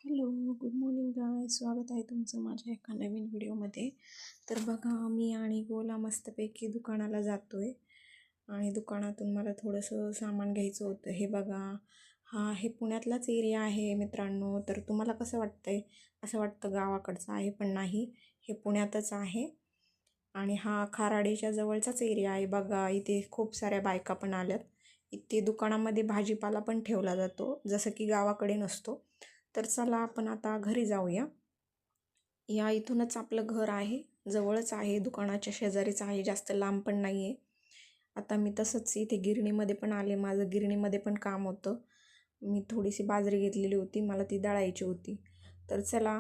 Hello, good morning गाय. स्वागत आहे तुमचं माझ्या एका नवीन व्हिडिओमध्ये. तर बघा, मी आणि गोला मस्तपैकी दुकानाला जातो आहे आणि दुकानातून मला थोडंसं सामान घ्यायचं होतं. हे बघा, हे पुण्यातलाच एरिया आहे मित्रांनो. तर तुम्हाला कसं वाटतं आहे? असं वाटतं गावाकडचं आहे, पण नाही, हे पुण्यातच आहे आणि हा खाराडीच्या जवळचाच एरिया आहे. बघा, इथे खूप साऱ्या बायका पण आल्यात. इथे दुकानामध्ये भाजीपाला पण ठेवला जातो, जसं की गावाकडे नसतो. तर चला आपण आता घरी जाऊया. या इथूनच आपलं घर आहे, जवळच आहे, दुकानाच्या शेजारीच आहे, जास्त लांब पण नाही आहे. आता मी तसंच इथे गिरणीमध्ये पण आले. माझं गिरणीमध्ये पण काम होतं. मी थोडीशी बाजरी घेतलेली होती, मला ती दळायची होती. तर चला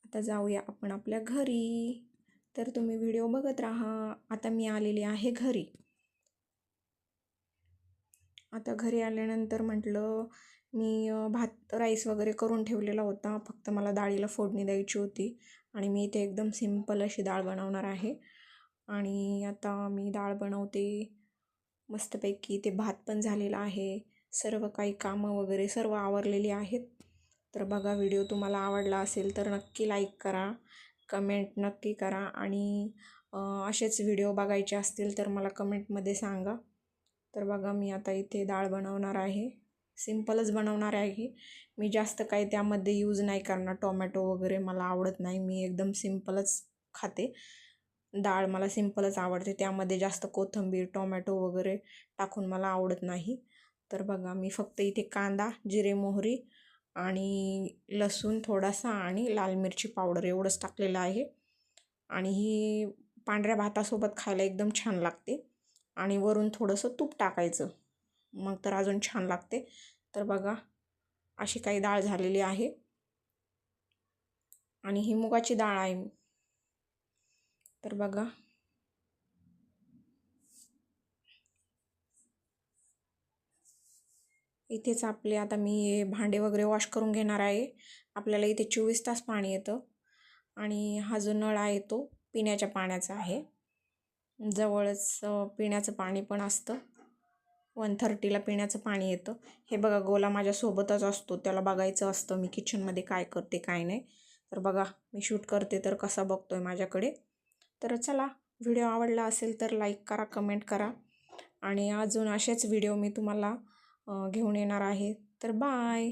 आता जाऊया आपण आपल्या घरी. तर तुम्ही व्हिडिओ बघत राहा. आता मी आलेली आहे घरी. आता घरी आल्यानंतर म्हटलं, मी भात राईस वगैरे करून ठेवलेला होता, फक्त मला डाळीला फोडणी द्यायची होती आणि मी इथे एकदम सिंपल अशी डाळ बनवणार आहे. आणि आता मी डाळ बनवते मस्तपैकी. ते भात पण झालेला आहे, सर्व काही कामं वगैरे सर्व आवरलेली आहेत. तर बघा, व्हिडिओ तुम्हाला आवडला असेल तर नक्की लाईक करा, कमेंट नक्की करा आणि असेच व्हिडिओ बघायचे असतील तर मला कमेंटमध्ये सांगा. तर बघा, मी आता इथे डाळ बनवणार आहे, सिंपलच बनवणार आहे. मी जास्त काही त्यामध्ये यूज नाही करणार, टोमॅटो वगैरे मला आवडत नाही. मी एकदम सिंपलच खाते. डाळ मला सिंपलच आवडते, त्यामध्ये जास्त कोथिंबीर टोमॅटो वगैरे टाकून मला आवडत नाही. तर बघा, मी फक्त इथे कांदा, जिरे, मोहरी आणि लसूण थोडासा आणि लाल मिरची पावडर एवढंच टाकलेलं आहे. आणि ही पांढऱ्या भातासोबत खायला एकदम छान लागते आणि वरून थोडंसं तूप टाकायचं, मग तर अजून छान लागते. तर बघा, अशी काही डाळ झालेली आहे आणि ही मुगाची डाळ आहे. तर बघा, इथेच आपले आता मी भांडे वगैरे वॉश करून घेणार आहे. आपल्याला इथे 24 तास पाणी येतं आणि हा जो नळ आहे तो पिण्याच्या पाण्याचा आहे. जवळच पिण्याचं पाणी पण असतं. 1:30ला पिण्याचं पाणी येतं. हे बघा, गोला माझ्यासोबतच असतो, त्याला बघायचं असतं मी किचनमध्ये काय करते काय नाही. तर बघा, मी शूट करते तर कसा बघतोय माझ्याकडे. तर चला, व्हिडिओ आवडला असेल तर लाईक करा, कमेंट करा आणि अजून असेच व्हिडिओ मी तुम्हाला घेऊन येणार आहे. तर बाय.